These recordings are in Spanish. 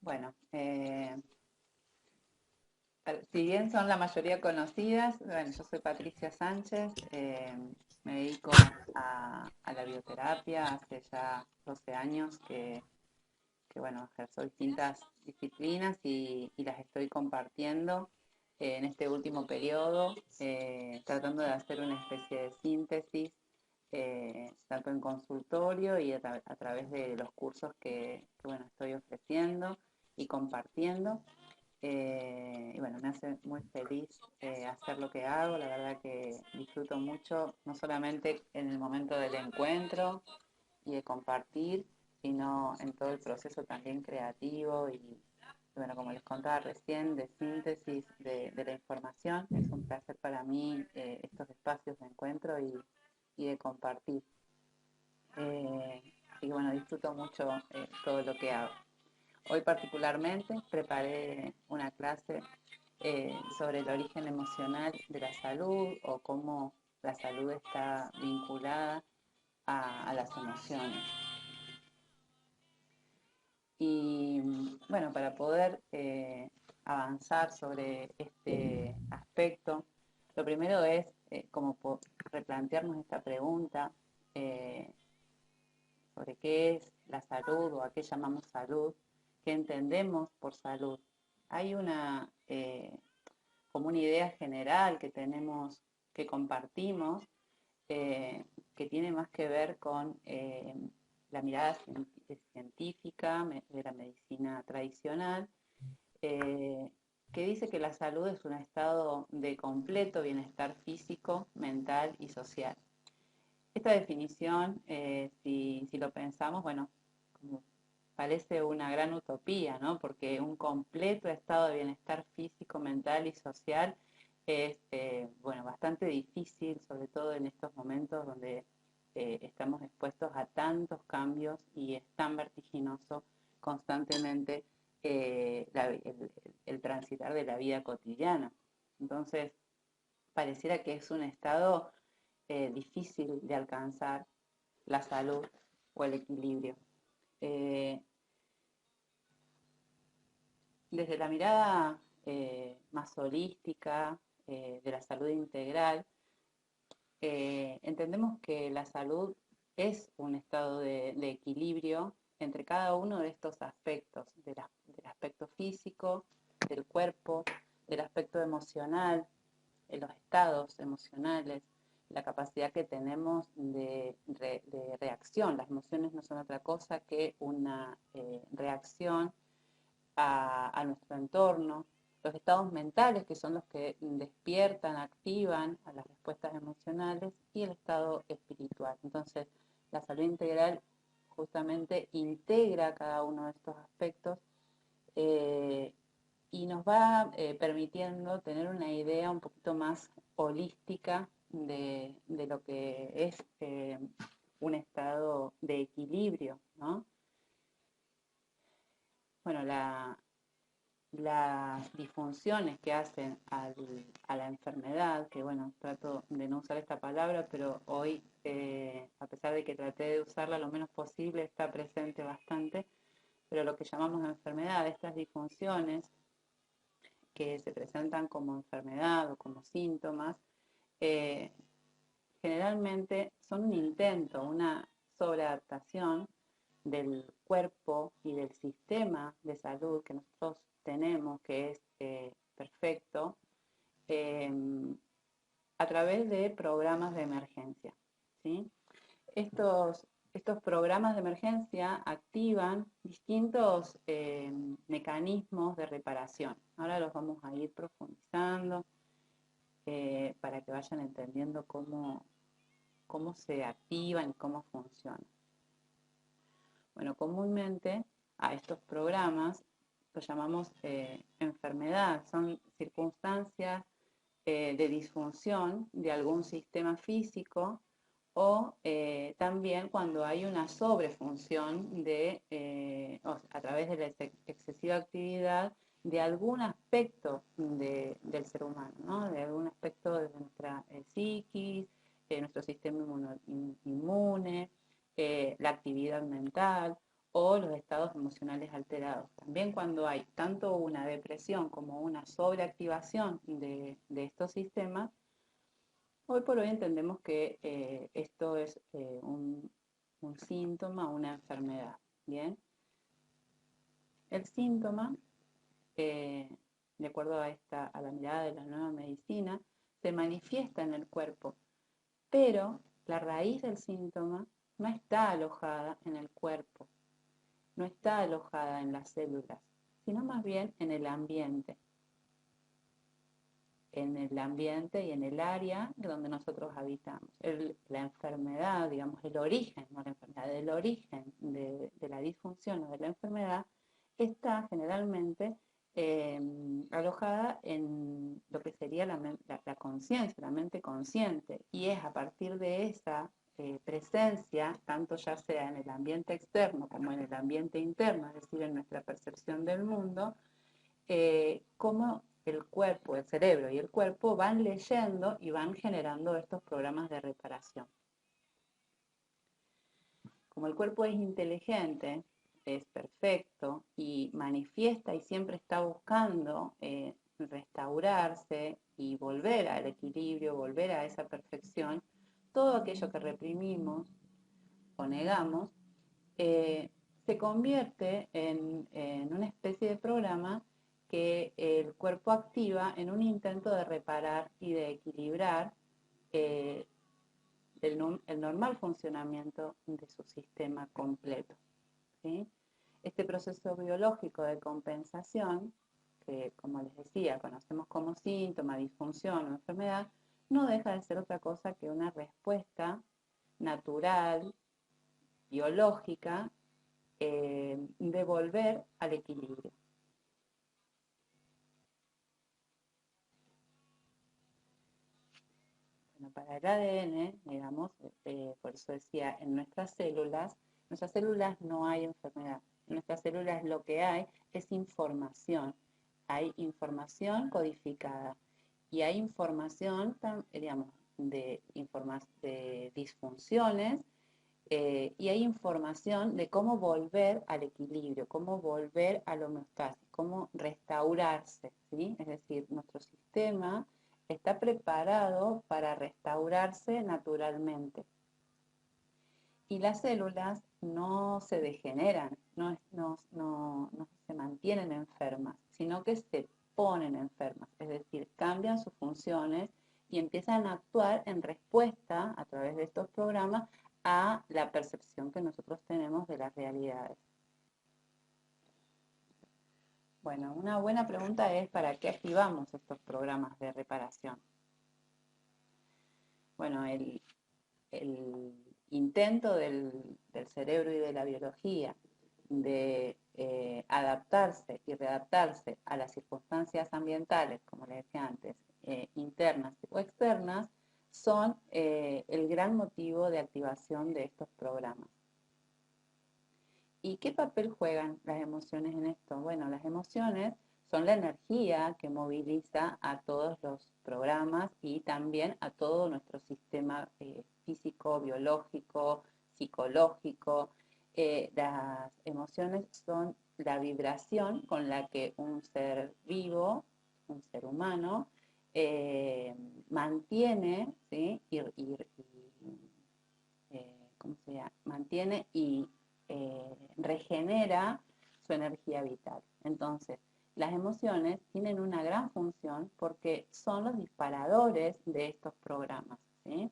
Bueno, si bien son la mayoría conocidas, bueno, yo soy Patricia Sánchez, me dedico a la bioterapia hace ya 12 años que bueno, ejerzo distintas disciplinas y las estoy compartiendo en este último periodo, tratando de hacer una especie de síntesis, tanto en consultorio y a través de los cursos que bueno, estoy ofreciendo y compartiendo. Y bueno, me hace muy feliz hacer lo que hago, la verdad que disfruto mucho, no solamente en el momento del encuentro y de compartir, sino en todo el proceso también creativo y bueno, como les contaba recién, de síntesis de la información. Es un placer para mí estos espacios de encuentro y de compartir. Así que bueno, disfruto mucho todo lo que hago. Hoy particularmente preparé una clase sobre el origen emocional de la salud o cómo la salud está vinculada a las emociones. Y bueno, para poder avanzar sobre este aspecto, lo primero es como replantearnos esta pregunta eh, sobre qué es la salud o a qué llamamos salud, qué entendemos por salud. Hay como una idea general que tenemos, que compartimos, eh, que tiene más que ver con la mirada científica de la medicina tradicional, eh, que dice que la salud es un estado de completo bienestar físico, mental y social. Esta definición, si lo pensamos, bueno, como parece una gran utopía, ¿no? Porque un completo estado de bienestar físico, mental y social es, bueno, bastante difícil, sobre todo en estos momentos donde estamos expuestos a tantos cambios y es tan vertiginoso constantemente el transitar de la vida cotidiana. Entonces, pareciera que es un estado difícil de alcanzar la salud o el equilibrio. Eh, Desde la mirada más holística de la salud integral, entendemos que la salud es un estado de equilibrio entre cada uno de estos aspectos, del aspecto físico, del cuerpo, del aspecto emocional, de los estados emocionales, la capacidad que tenemos de reacción. Las emociones no son otra cosa que una reacción a nuestro entorno, los estados mentales, que son los que despiertan, activan a las respuestas emocionales, y el estado espiritual. Entonces, la salud integral justamente integra cada uno de estos aspectos eh, y nos va permitiendo tener una idea un poquito más holística de lo que es un estado de equilibrio, ¿no? Bueno, las disfunciones que hacen a la enfermedad, que bueno, trato de no usar esta palabra, pero hoy, a pesar de que traté de usarla lo menos posible, está presente bastante, pero lo que llamamos enfermedad, estas disfunciones que se presentan como enfermedad o como síntomas, eh, generalmente son un intento, una sobreadaptación del cuerpo y del sistema de salud que nosotros tenemos, que es perfecto, eh, a través de programas de emergencia, ¿sí? Estos programas de emergencia activan distintos mecanismos de reparación. Ahora los vamos a ir profundizando para que vayan entendiendo cómo se activan y cómo funcionan. Bueno, comúnmente a estos programas los llamamos enfermedad, son circunstancias de disfunción de algún sistema físico o también cuando hay una sobrefunción a través de la excesiva actividad de algún aspecto del ser humano, ¿no? De algún aspecto de nuestra psiquis, nuestro sistema inmune, la actividad mental o los estados emocionales alterados. También cuando hay tanto una depresión como una sobreactivación de estos sistemas, hoy por hoy entendemos que esto es un síntoma, una enfermedad. Bien, el síntoma, eh, de acuerdo a la mirada de la nueva medicina, se manifiesta en el cuerpo, pero la raíz del síntoma no está alojada en el cuerpo, no está alojada en las células, sino más bien en el ambiente y en el área donde nosotros habitamos. La enfermedad, digamos, el origen, no la enfermedad, el origen de la disfunción o de la enfermedad está generalmente alojada en lo que sería la conciencia, la mente consciente, y es a partir de esa presencia, tanto ya sea en el ambiente externo como en el ambiente interno, es decir, en nuestra percepción del mundo, cómo el cuerpo, el cerebro y el cuerpo van leyendo y van generando estos programas de reparación. Como el cuerpo es inteligente, es perfecto y manifiesta y siempre está buscando restaurarse y volver al equilibrio, volver a esa perfección, todo aquello que reprimimos o negamos se convierte en una especie de programa que el cuerpo activa en un intento de reparar y de equilibrar eh, el normal funcionamiento de su sistema completo, ¿sí? Este proceso biológico de compensación, que como les decía, conocemos como síntoma, disfunción o enfermedad, no deja de ser otra cosa que una respuesta natural, biológica, de volver al equilibrio. Bueno, para el ADN, digamos, por eso decía, en nuestras células no hay enfermedad. En nuestras células lo que hay es información. Hay información codificada y hay información, digamos, de disfunciones y hay información de cómo volver al equilibrio, cómo volver a la homeostasis, cómo restaurarse, ¿sí? Es decir, nuestro sistema está preparado para restaurarse naturalmente. Y las células no se degeneran, no se mantienen enfermas, sino que se ponen enfermas, es decir, cambian sus funciones y empiezan a actuar en respuesta a través de estos programas a la percepción que nosotros tenemos de las realidades. Bueno, una buena pregunta es ¿para qué activamos estos programas de reparación? Bueno, el intento del cerebro y de la biología de adaptarse y readaptarse a las circunstancias ambientales, como les decía antes, internas o externas, son el gran motivo de activación de estos programas. ¿Y qué papel juegan las emociones en esto? Bueno, las emociones son la energía que moviliza a todos los programas y también a todo nuestro sistema físico, biológico, psicológico. Las emociones son la vibración con la que un ser vivo, un ser humano, mantiene, ¿sí? ¿Cómo se llama? Mantiene y regenera su energía vital. Entonces, las emociones tienen una gran función porque son los disparadores de estos programas, ¿sí?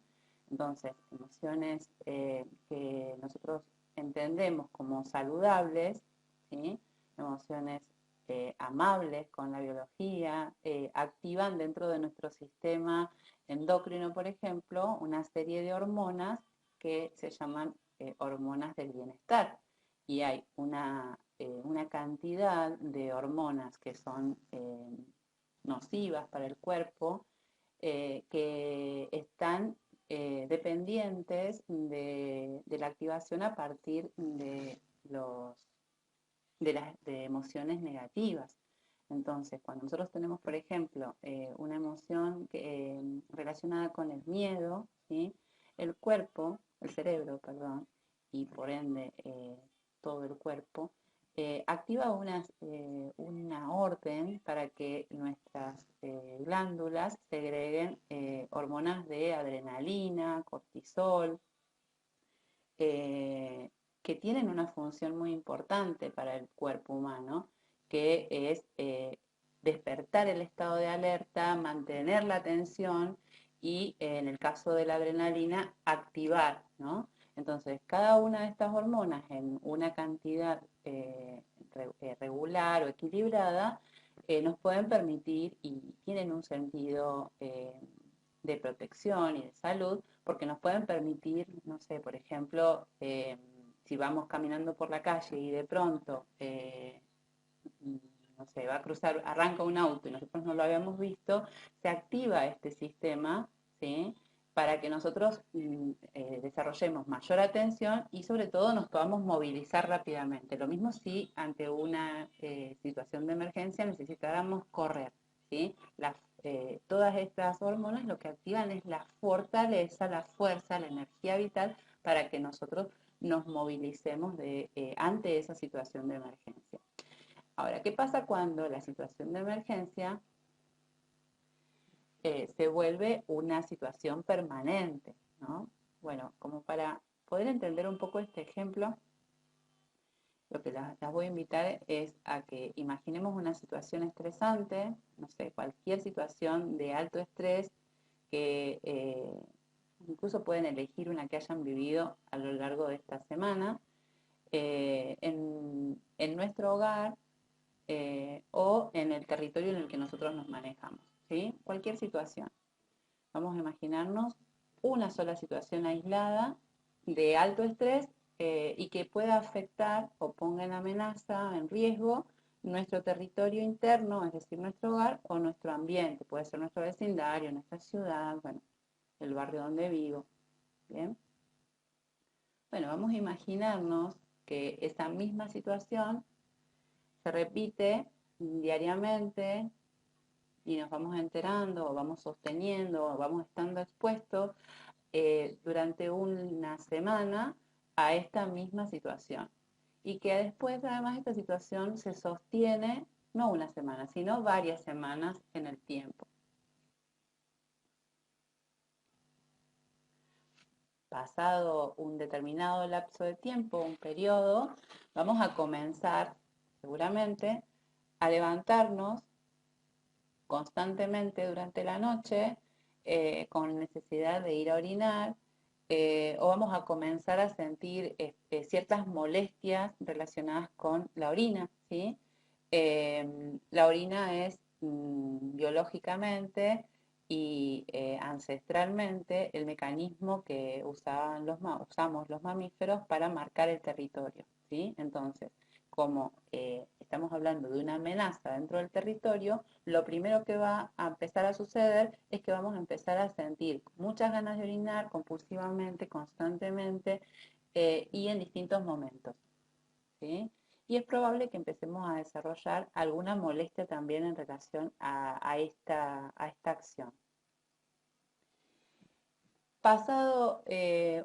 Entonces, emociones que nosotros entendemos como saludables, ¿sí? Emociones amables con la biología, activan dentro de nuestro sistema endocrino, por ejemplo, una serie de hormonas que se llaman hormonas del bienestar. Y hay una cantidad de hormonas que son nocivas para el cuerpo, que están dependientes de la activación a partir de emociones negativas. Entonces, cuando nosotros tenemos, por ejemplo, una emoción relacionada con el miedo, ¿sí? El cerebro, y por ende todo el cuerpo, activa una orden para que nuestras glándulas segreguen hormonas de adrenalina, cortisol, que tienen una función muy importante para el cuerpo humano, que es despertar el estado de alerta, mantener la atención y en el caso de la adrenalina, activar, ¿no? Entonces, cada una de estas hormonas en una cantidad regular o equilibrada nos pueden permitir y tienen un sentido de protección y de salud, porque nos pueden permitir, no sé, por ejemplo, si vamos caminando por la calle y de pronto, no sé, va a cruzar, arranca un auto y nosotros no lo habíamos visto, se activa este sistema, ¿sí? Para que nosotros desarrollemos mayor atención y sobre todo nos podamos movilizar rápidamente. Lo mismo si ante una situación de emergencia necesitáramos correr, ¿sí? Todas estas hormonas lo que activan es la fortaleza, la fuerza, la energía vital para que nosotros nos movilicemos ante esa situación de emergencia. Ahora, ¿qué pasa cuando la situación de emergencia se vuelve una situación permanente, ¿no? Bueno, como para poder entender un poco este ejemplo, lo que las voy a invitar es a que imaginemos una situación estresante, no sé, cualquier situación de alto estrés que incluso pueden elegir una que hayan vivido a lo largo de esta semana en nuestro hogar o en el territorio en el que nosotros nos manejamos, ¿sí? Cualquier situación. Vamos a imaginarnos una sola situación aislada de alto estrés y que pueda afectar o ponga en amenaza, en riesgo, nuestro territorio interno, es decir, nuestro hogar o nuestro ambiente. Puede ser nuestro vecindario, nuestra ciudad, bueno, el barrio donde vivo. ¿Bien? Bueno, vamos a imaginarnos que esa misma situación se repite diariamente y nos vamos enterando, o vamos sosteniendo, o vamos estando expuestos durante una semana a esta misma situación. Y que después, además, esta situación se sostiene no una semana, sino varias semanas en el tiempo. Pasado un determinado lapso de tiempo, un periodo, vamos a comenzar, seguramente, a levantarnos constantemente durante la noche con necesidad de ir a orinar o vamos a comenzar a sentir ciertas molestias relacionadas con la orina, ¿sí? La orina es biológicamente y ancestralmente el mecanismo que usamos los mamíferos para marcar el territorio, ¿sí? Entonces, como estamos hablando de una amenaza dentro del territorio, lo primero que va a empezar a suceder es que vamos a empezar a sentir muchas ganas de orinar compulsivamente, constantemente y en distintos momentos, ¿sí? Y es probable que empecemos a desarrollar alguna molestia también en relación a esta acción. Pasado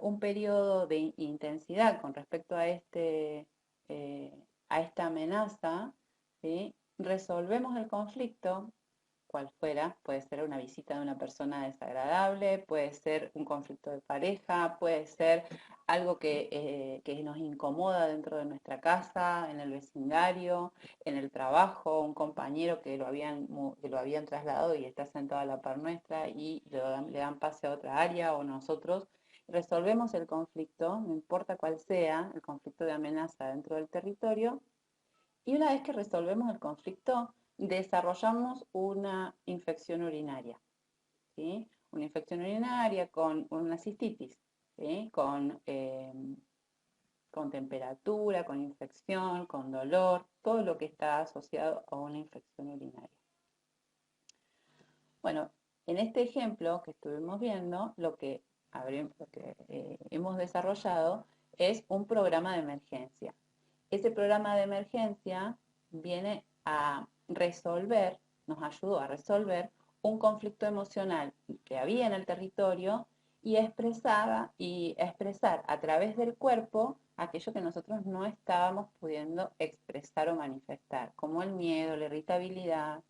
un periodo de intensidad con respecto a esta amenaza, ¿sí? Resolvemos el conflicto, cual fuera, puede ser una visita de una persona desagradable, puede ser un conflicto de pareja, puede ser algo que nos incomoda dentro de nuestra casa, en el vecindario, en el trabajo, un compañero que lo habían trasladado y está sentado a la par nuestra y le dan pase a otra área o nosotros. Resolvemos el conflicto, no importa cuál sea, el conflicto de amenaza dentro del territorio, y una vez que resolvemos el conflicto, desarrollamos una infección urinaria, ¿sí? Una infección urinaria con una cistitis, ¿sí? Con temperatura, con infección, con dolor, todo lo que está asociado a una infección urinaria. Bueno, en este ejemplo que estuvimos viendo, lo que hemos desarrollado es un programa de emergencia. Ese programa de emergencia viene a resolver, nos ayudó a resolver un conflicto emocional que había en el territorio y expresar a través del cuerpo aquello que nosotros no estábamos pudiendo expresar o manifestar, como el miedo, la irritabilidad,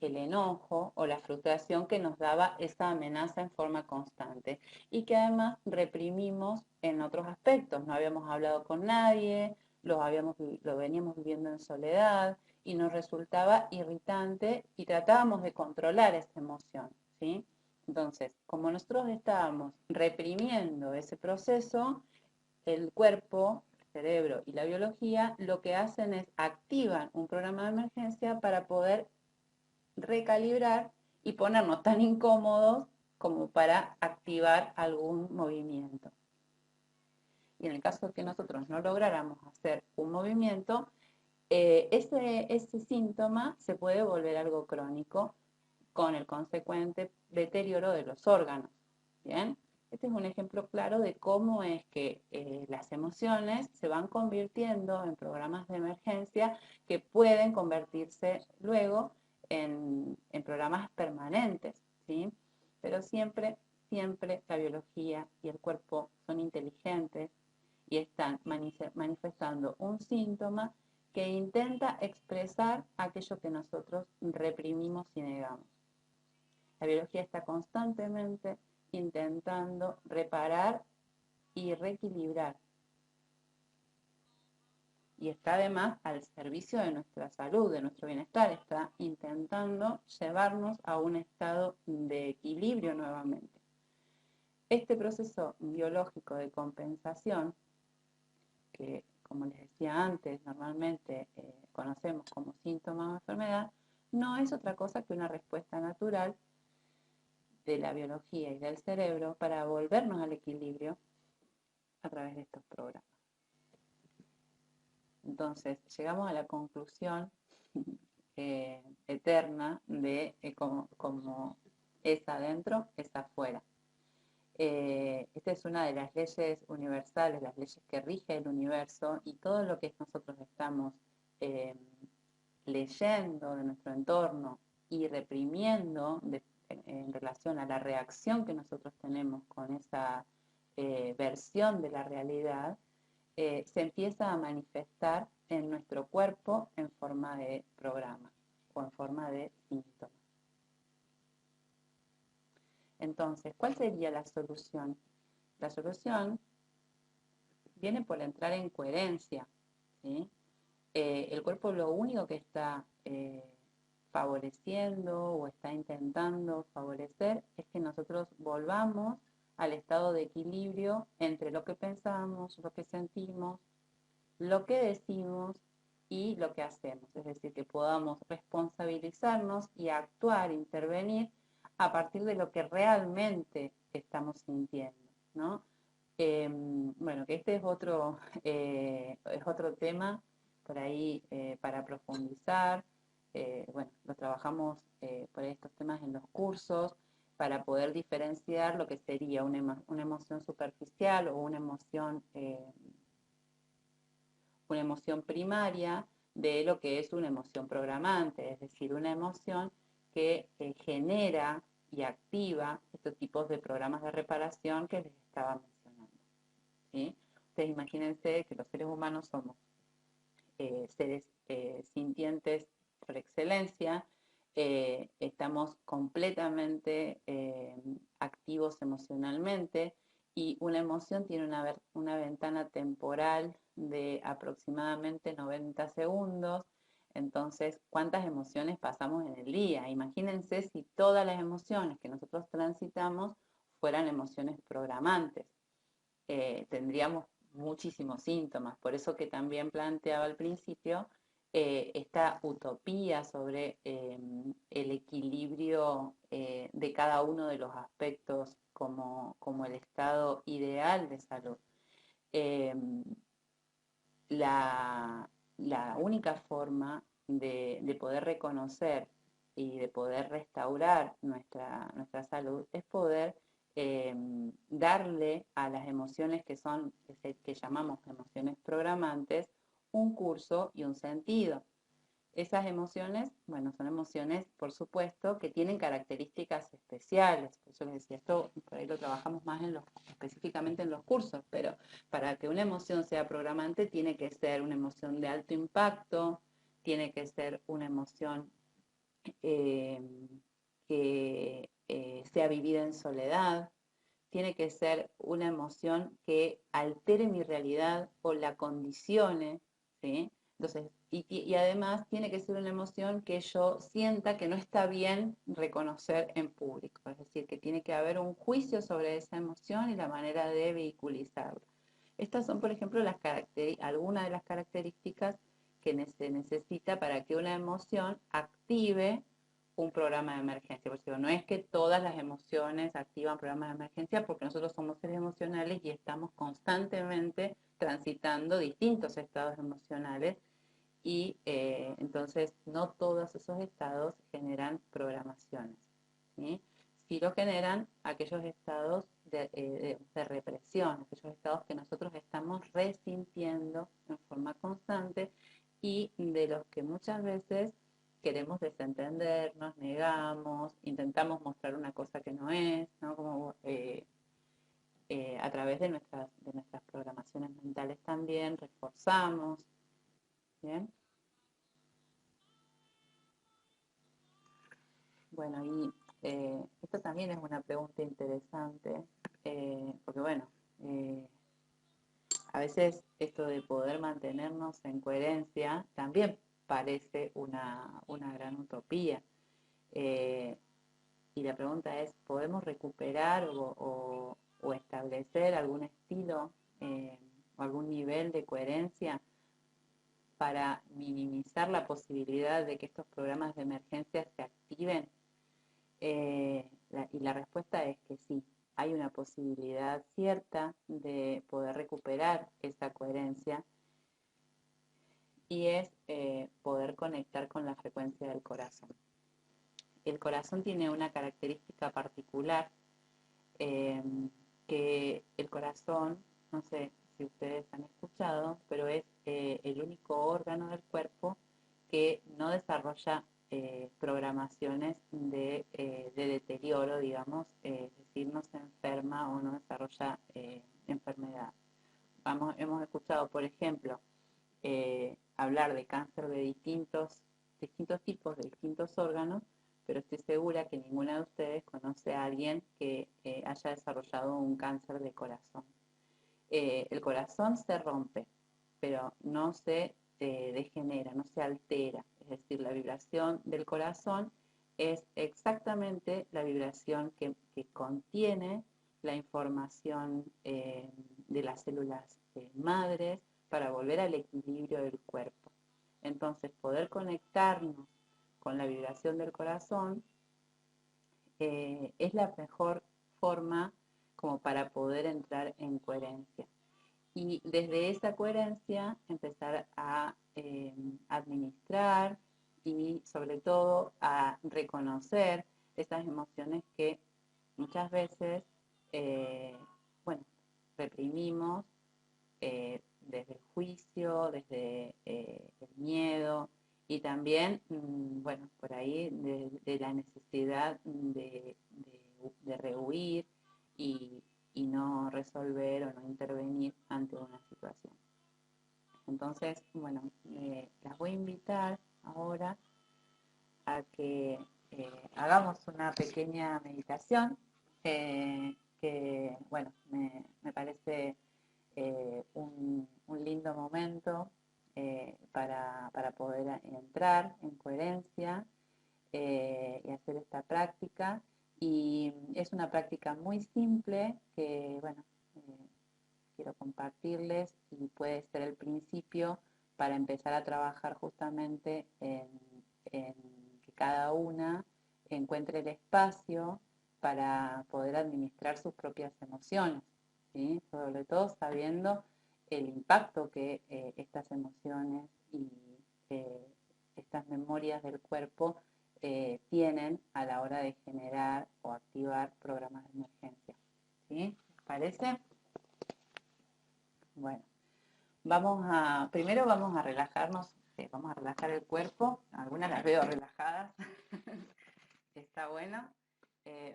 el enojo o la frustración que nos daba esa amenaza en forma constante y que además reprimimos en otros aspectos. No habíamos hablado con nadie, lo veníamos viviendo en soledad y nos resultaba irritante y tratábamos de controlar esa emoción, ¿sí? Entonces, como nosotros estábamos reprimiendo ese proceso, el cuerpo, el cerebro y la biología lo que hacen es activan un programa de emergencia para poder recalibrar y ponernos tan incómodos como para activar algún movimiento. Y en el caso de que nosotros no lográramos hacer un movimiento, ese síntoma se puede volver algo crónico con el consecuente deterioro de los órganos. ¿Bien? Este es un ejemplo claro de cómo es que las emociones se van convirtiendo en programas de emergencia que pueden convertirse luego en programas permanentes, ¿sí? Pero siempre, siempre la biología y el cuerpo son inteligentes y están manifestando un síntoma que intenta expresar aquello que nosotros reprimimos y negamos. La biología está constantemente intentando reparar y reequilibrar. Y está además al servicio de nuestra salud, de nuestro bienestar. Está intentando llevarnos a un estado de equilibrio nuevamente. Este proceso biológico de compensación, que como les decía antes, normalmente conocemos como síntoma o enfermedad, no es otra cosa que una respuesta natural de la biología y del cerebro para volvernos al equilibrio a través de estos programas. Entonces, llegamos a la conclusión eterna de como es adentro, es afuera. Esta es una de las leyes universales, las leyes que rigen el universo, y todo lo que nosotros estamos leyendo de nuestro entorno y reprimiendo en relación a la reacción que nosotros tenemos con esa versión de la realidad, se empieza a manifestar en nuestro cuerpo en forma de programa o en forma de síntomas. Entonces, ¿cuál sería la solución? La solución viene por entrar en coherencia, ¿sí? El cuerpo lo único que está favoreciendo o está intentando favorecer es que nosotros volvamos al estado de equilibrio entre lo que pensamos, lo que sentimos, lo que decimos y lo que hacemos. Es decir, que podamos responsabilizarnos y actuar, intervenir a partir de lo que realmente estamos sintiendo, ¿no? Bueno, que este es otro tema por ahí para profundizar. Bueno, lo trabajamos por estos temas en los cursos para poder diferenciar lo que sería una emoción superficial o una emoción primaria de lo que es una emoción programante, es decir, una emoción que genera y activa estos tipos de programas de reparación que les estaba mencionando, ¿sí? Ustedes imagínense que los seres humanos somos seres sintientes por excelencia, estamos completamente activos emocionalmente y una emoción tiene una ventana temporal de aproximadamente 90 segundos. Entonces, ¿cuántas emociones pasamos en el día? Imagínense si todas las emociones que nosotros transitamos fueran emociones programantes. Tendríamos muchísimos síntomas. Por eso que también planteaba al principio esta utopía sobre el equilibrio de cada uno de los aspectos como el estado ideal de salud. La única forma de poder reconocer y de poder restaurar nuestra salud es poder darle a las emociones que llamamos emociones programantes un curso y un sentido. Esas emociones, bueno, son emociones, por supuesto, que tienen características especiales. Por eso les decía, esto por ahí lo trabajamos más específicamente en los cursos, pero para que una emoción sea programante tiene que ser una emoción de alto impacto, tiene que ser una emoción eh, que sea vivida en soledad, tiene que ser una emoción que altere mi realidad o la condicione, ¿sí? Entonces, y además tiene que ser una emoción que yo sienta que no está bien reconocer en público, es decir, que tiene que haber un juicio sobre esa emoción y la manera de vehiculizarla. Estas son, por ejemplo, algunas de las características que se necesita para que una emoción active un programa de emergencia. Por eso no es que todas las emociones activan programas de emergencia, porque nosotros somos seres emocionales y estamos constantemente transitando distintos estados emocionales y entonces no todos esos estados generan programaciones. ¿Sí? Sí lo generan aquellos estados de represión, aquellos estados que nosotros estamos resintiendo en forma constante y de los que muchas veces queremos desentendernos, negamos, intentamos mostrar una cosa que no es, ¿no? Como a través de nuestras programaciones mentales también reforzamos, ¿bien? Bueno, y esto también es una pregunta interesante, porque bueno, eh, a veces esto de poder mantenernos en coherencia también parece una gran utopía. Eh, y la pregunta es, ¿podemos recuperar o establecer algún estilo o algún nivel de coherencia para minimizar la posibilidad de que estos programas de emergencia se activen? Y la respuesta es que sí, hay una posibilidad cierta de poder recuperar esa coherencia y es poder conectar con la frecuencia del corazón. El corazón tiene una característica particular, eh, que el corazón, no sé si ustedes han escuchado, pero es el único órgano del cuerpo que no desarrolla programaciones de deterioro, digamos, es decir, no se enferma o no desarrolla enfermedad. Hemos escuchado, por ejemplo, hablar de cáncer de distintos tipos, de distintos órganos, pero estoy segura que ninguna de ustedes conoce a alguien que haya desarrollado un cáncer de corazón. El corazón se rompe, pero no se degenera, no se altera. Es decir, la vibración del corazón es exactamente la vibración que contiene la información de las células madres para volver al equilibrio del cuerpo. Entonces, poder conectarnos con la vibración del corazón es la mejor forma como para poder entrar en coherencia. Y desde esa coherencia empezar a administrar y sobre todo a reconocer esas emociones que muchas veces, bueno, reprimimos desde el juicio, desde el miedo y también, bueno, por ahí de la necesidad de rehuir y, y no resolver o no intervenir ante una situación. Entonces, bueno, las voy a invitar ahora a que hagamos una pequeña meditación que, bueno, me parece un lindo momento para poder entrar en coherencia y hacer esta práctica. Y es una práctica muy simple que, bueno, quiero compartirles y puede ser el principio para empezar a trabajar justamente en que cada una encuentre el espacio para poder administrar sus propias emociones, ¿sí? Sobre todo sabiendo el impacto que estas emociones y eh, estas memorias del cuerpo tienen a la hora de generar o activar programas de emergencia. ¿Sí? ¿Les parece? Bueno, primero vamos a relajarnos Vamos a relajar el cuerpo. Algunas las veo relajadas. Está bueno.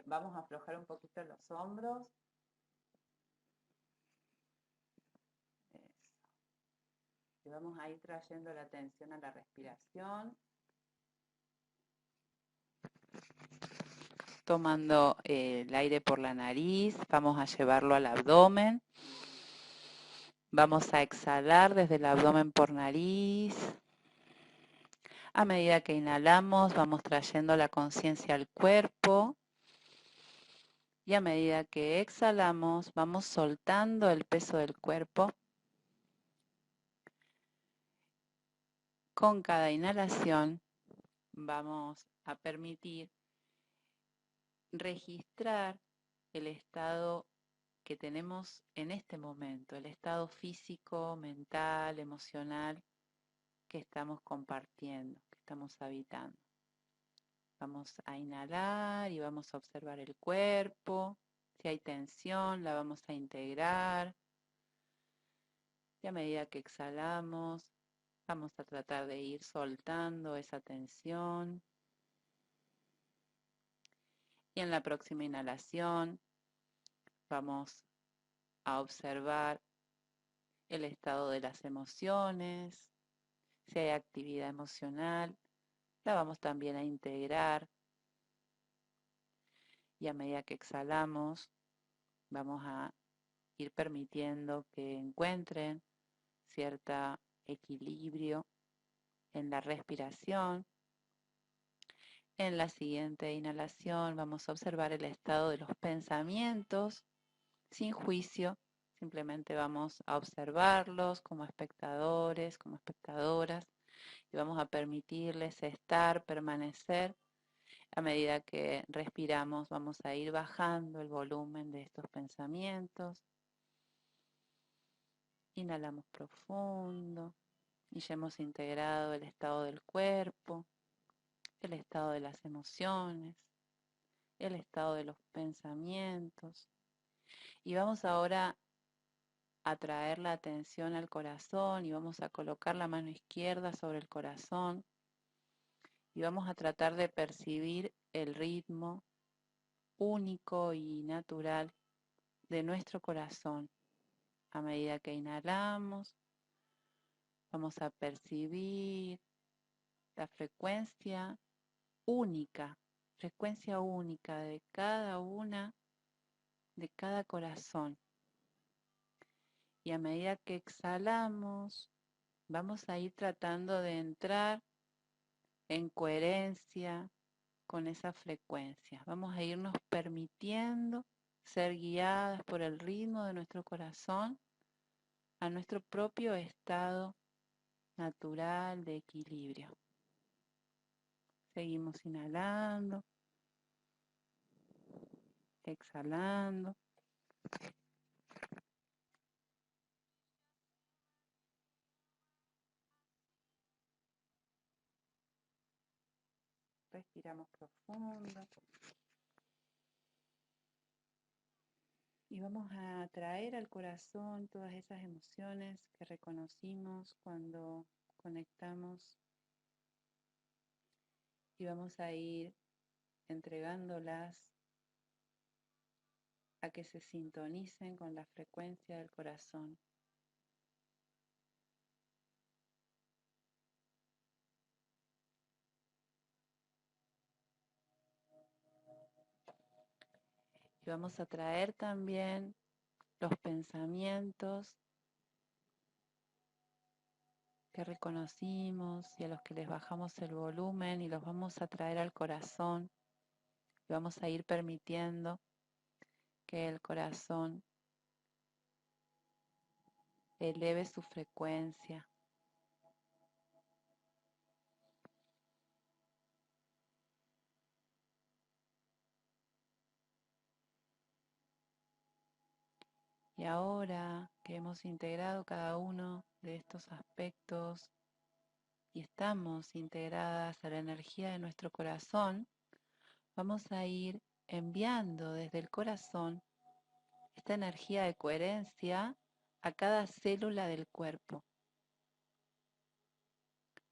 Vamos a aflojar un poquito los hombros. Eso. Y vamos a ir trayendo la atención a la respiración. Tomando el aire por la nariz, vamos a llevarlo al abdomen. Vamos a exhalar desde el abdomen por nariz. A medida que inhalamos, vamos trayendo la conciencia al cuerpo. Y a medida que exhalamos, vamos soltando el peso del cuerpo. Con cada inhalación, vamos a permitir registrar el estado que tenemos en este momento, el estado físico, mental, emocional que estamos compartiendo, que estamos habitando. Vamos a inhalar y vamos a observar el cuerpo. Si hay tensión, la vamos a integrar. Y a medida que exhalamos, vamos a tratar de ir soltando esa tensión. Y en la próxima inhalación, vamos a observar el estado de las emociones. Si hay actividad emocional, la vamos también a integrar. Y a medida que exhalamos, vamos a ir permitiendo que encuentren cierto equilibrio en la respiración. En la siguiente inhalación vamos a observar el estado de los pensamientos sin juicio. Simplemente vamos a observarlos como espectadores, como espectadoras, y vamos a permitirles estar, permanecer. A medida que respiramos, vamos a ir bajando el volumen de estos pensamientos. Inhalamos profundo y ya hemos integrado el estado del cuerpo, el estado de las emociones, el estado de los pensamientos. Y vamos ahora a traer la atención al corazón y vamos a colocar la mano izquierda sobre el corazón y vamos a tratar de percibir el ritmo único y natural de nuestro corazón. A medida que inhalamos, vamos a percibir la frecuencia única de cada una, de cada corazón. Y a medida que exhalamos, vamos a ir tratando de entrar en coherencia con esa frecuencia. Vamos a irnos permitiendo ser guiadas por el ritmo de nuestro corazón a nuestro propio estado natural de equilibrio. Seguimos inhalando, exhalando. Respiramos profundo. Y vamos a traer al corazón todas esas emociones que reconocimos cuando conectamos. Y vamos a ir entregándolas a que se sintonicen con la frecuencia del corazón. Y vamos a traer también los pensamientos que reconocimos y a los que les bajamos el volumen y los vamos a traer al corazón. Y vamos a ir permitiendo que el corazón eleve su frecuencia. Y ahora que hemos integrado cada uno de estos aspectos y estamos integradas a la energía de nuestro corazón, vamos a ir enviando desde el corazón esta energía de coherencia a cada célula del cuerpo.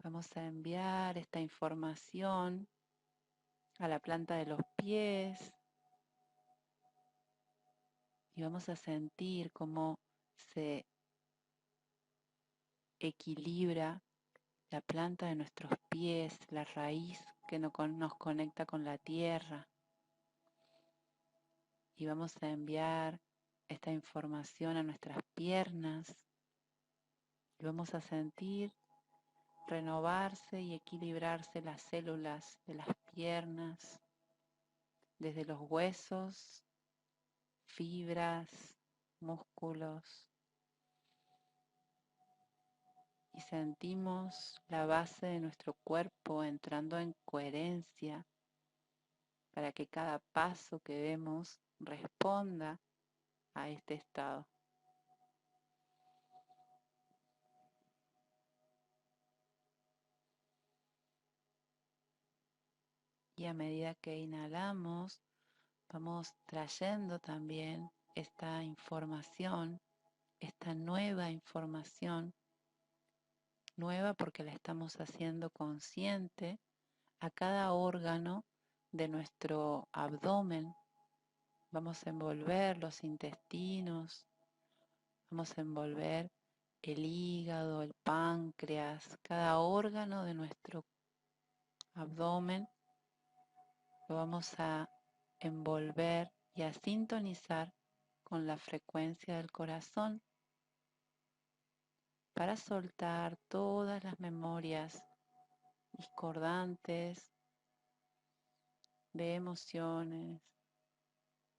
Vamos a enviar esta información a la planta de los pies y vamos a sentir cómo se equilibra la planta de nuestros pies, la raíz que nos conecta con la tierra. Y vamos a enviar esta información a nuestras piernas y vamos a sentir renovarse y equilibrarse las células de las piernas, desde los huesos, fibras, músculos, y sentimos la base de nuestro cuerpo entrando en coherencia para que cada paso que demos responda a este estado. Y a medida que inhalamos, vamos trayendo también esta información, esta nueva información, nueva porque la estamos haciendo consciente a cada órgano de nuestro abdomen. Vamos a envolver los intestinos, vamos a envolver el hígado, el páncreas, cada órgano de nuestro abdomen lo vamos a envolver y a sintonizar con la frecuencia del corazón para soltar todas las memorias discordantes de emociones,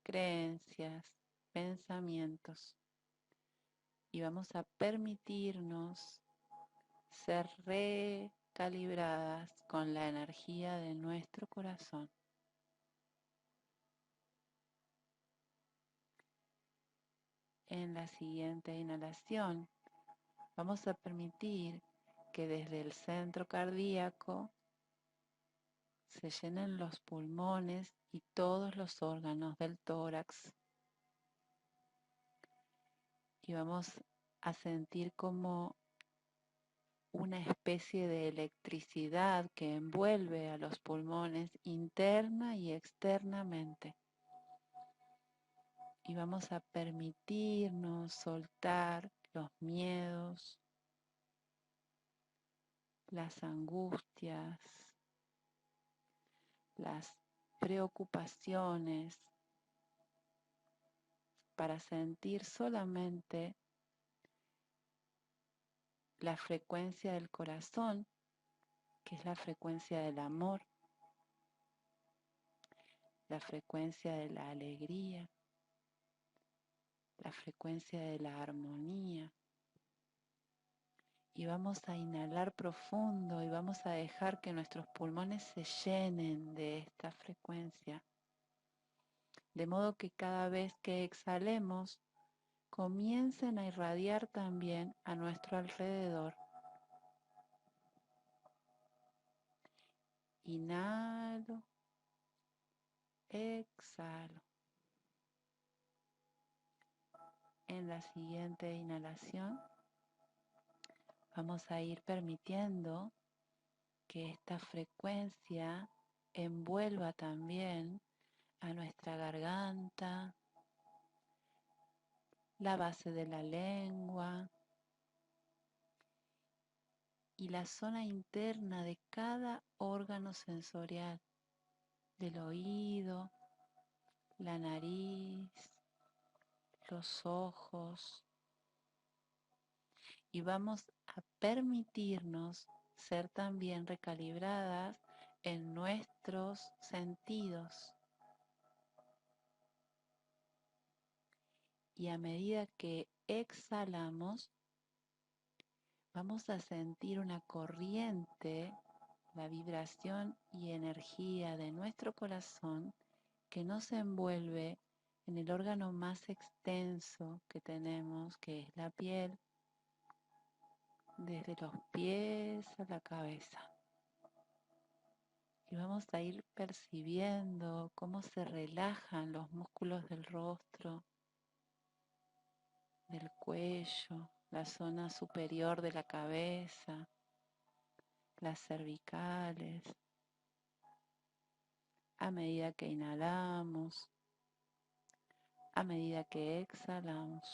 creencias, pensamientos. Y vamos a permitirnos ser recalibradas con la energía de nuestro corazón. En la siguiente inhalación vamos a permitir que desde el centro cardíaco se llenen los pulmones y todos los órganos del tórax. Y vamos a sentir como una especie de electricidad que envuelve a los pulmones interna y externamente. Y vamos a permitirnos soltar los miedos, las angustias, las preocupaciones, para sentir solamente la frecuencia del corazón, que es la frecuencia del amor, la frecuencia de la alegría, la frecuencia de la armonía. Y vamos a inhalar profundo y vamos a dejar que nuestros pulmones se llenen de esta frecuencia. De modo que cada vez que exhalemos, comiencen a irradiar también a nuestro alrededor. Inhalo, exhalo. En la siguiente inhalación vamos a ir permitiendo que esta frecuencia envuelva también a nuestra garganta, la base de la lengua y la zona interna de cada órgano sensorial, del oído, la nariz, los ojos. Y vamos a permitirnos ser también recalibradas en nuestros sentidos. Y a medida que exhalamos, vamos a sentir una corriente, la vibración y energía de nuestro corazón que nos envuelve en el órgano más extenso que tenemos, que es la piel, desde los pies a la cabeza. Y vamos a ir percibiendo cómo se relajan los músculos del rostro, del cuello, la zona superior de la cabeza, las cervicales, a medida que inhalamos, a medida que exhalamos.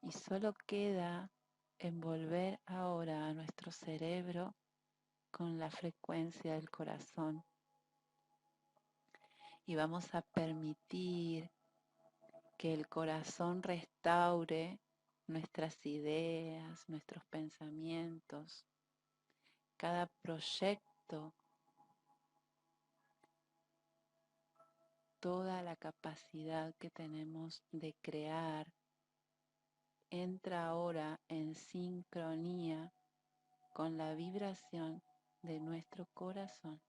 Y solo queda envolver ahora a nuestro cerebro con la frecuencia del corazón. Y vamos a permitir que el corazón restaure nuestras ideas, nuestros pensamientos, cada proyecto, toda la capacidad que tenemos de crear entra ahora en sincronía con la vibración de nuestro corazón.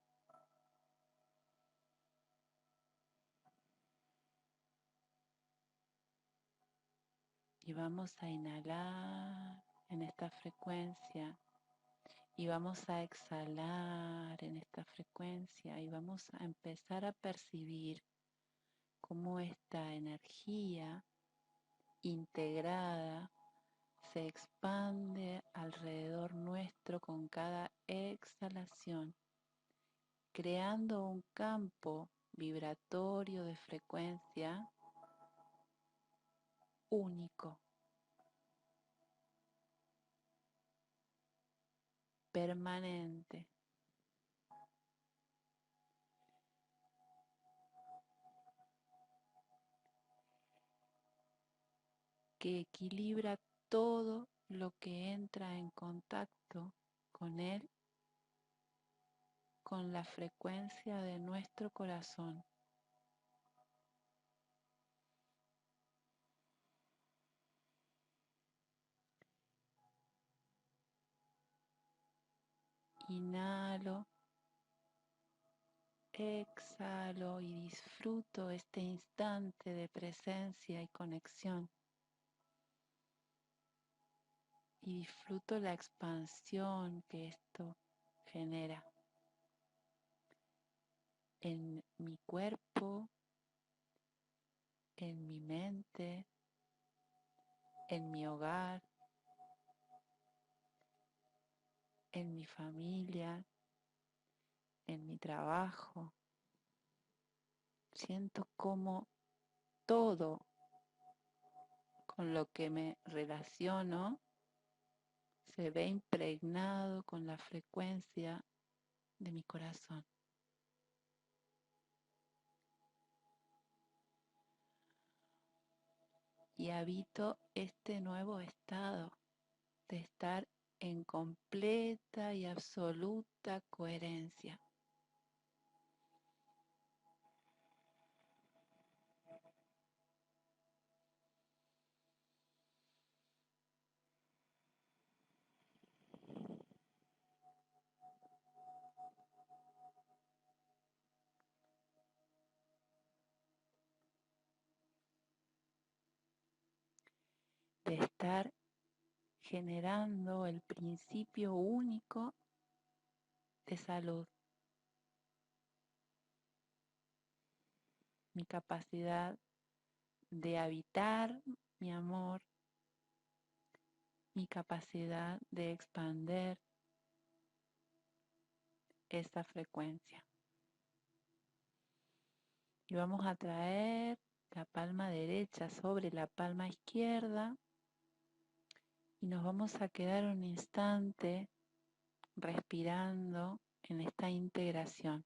Y vamos a inhalar en esta frecuencia y vamos a exhalar en esta frecuencia y vamos a empezar a percibir cómo esta energía integrada se expande alrededor nuestro con cada exhalación, creando un campo vibratorio de frecuencia único, permanente, que equilibra todo lo que entra en contacto con él, con la frecuencia de nuestro corazón. Inhalo, exhalo y disfruto este instante de presencia y conexión. Y disfruto la expansión que esto genera en mi cuerpo, en mi mente, en mi hogar, en mi familia, en mi trabajo. Siento como todo con lo que me relaciono se ve impregnado con la frecuencia de mi corazón. Y habito este nuevo estado de estar en completa y absoluta coherencia. De estar generando el principio único de salud. Mi capacidad de habitar mi amor, mi capacidad de expander esa frecuencia. Y vamos a traer la palma derecha sobre la palma izquierda y nos vamos a quedar un instante respirando en esta integración.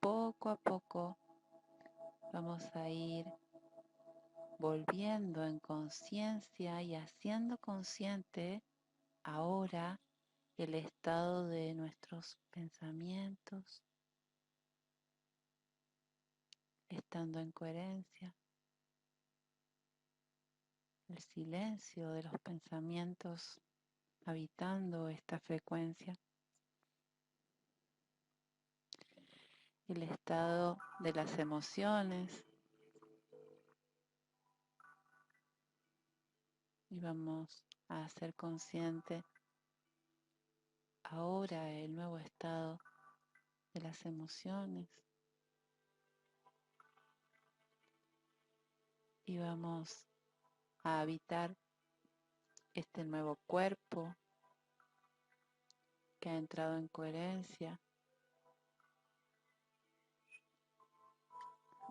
poco a poco vamos a ir volviendo en conciencia y haciendo consciente ahora el estado de nuestros pensamientos, estando en coherencia, el silencio de los pensamientos habitando esta frecuencia, el estado de las emociones, y vamos a hacer consciente ahora el nuevo estado de las emociones y vamos a habitar este nuevo cuerpo que ha entrado en coherencia.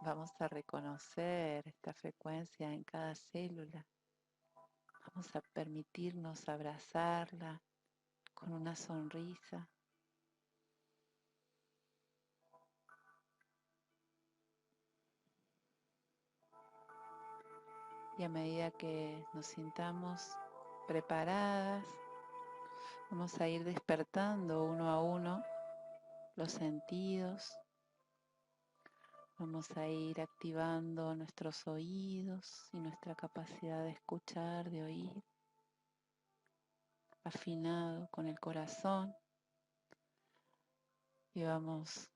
Vamos a reconocer esta frecuencia en cada célula. Vamos a permitirnos abrazarla con una sonrisa. Y a medida que nos sintamos preparadas, vamos a ir despertando uno a uno los sentidos. Vamos a ir activando nuestros oídos y nuestra capacidad de escuchar, de oír, afinado con el corazón. Y vamos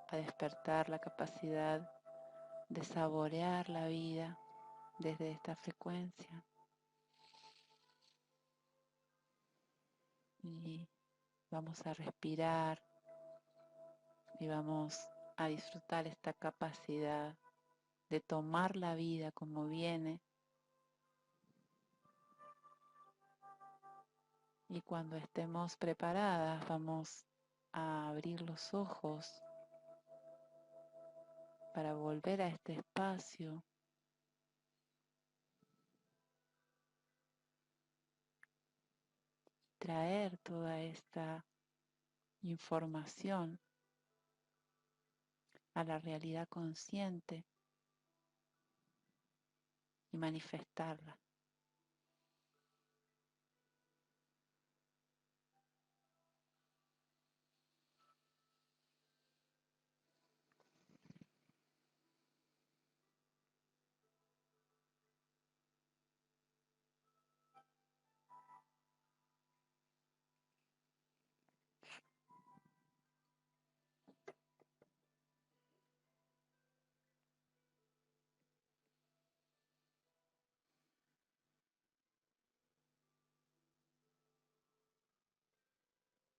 a despertar la capacidad de saborear la vida desde esta frecuencia. Y vamos a respirar y vamos a disfrutar esta capacidad de tomar la vida como viene. Y cuando estemos preparadas, vamos a abrir los ojos para volver a este espacio traer toda esta información a la realidad consciente y manifestarla.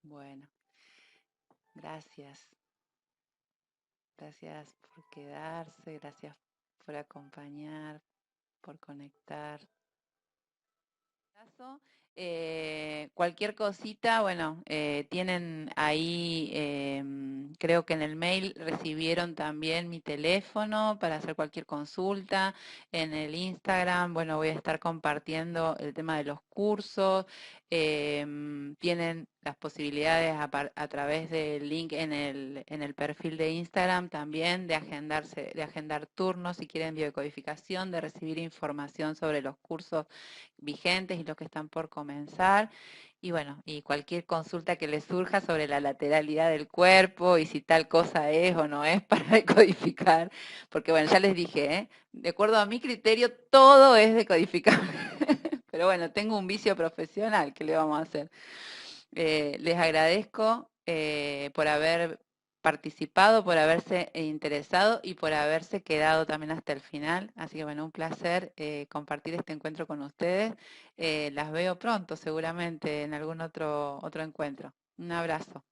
Bueno, gracias. Gracias por quedarse, gracias por acompañar, por conectar. Cualquier cosita, bueno, tienen ahí, creo que en el mail recibieron también mi teléfono para hacer cualquier consulta. En el Instagram, bueno, voy a estar compartiendo el tema de los cursos. Tienen las posibilidades a través del link en el perfil de Instagram también de agendar turnos si quieren biodecodificación, de recibir información sobre los cursos vigentes y los que están por comenzar. Y bueno, y cualquier consulta que les surja sobre la lateralidad del cuerpo y si tal cosa es o no es para decodificar, porque bueno, ya les dije, de acuerdo a mi criterio, todo es decodificable. Pero bueno, tengo un vicio profesional, ¿qué le vamos a hacer? Les agradezco por haber participado, por haberse interesado y por haberse quedado también hasta el final. Así que bueno, un placer compartir este encuentro con ustedes. Las veo pronto, seguramente, en algún otro encuentro. Un abrazo.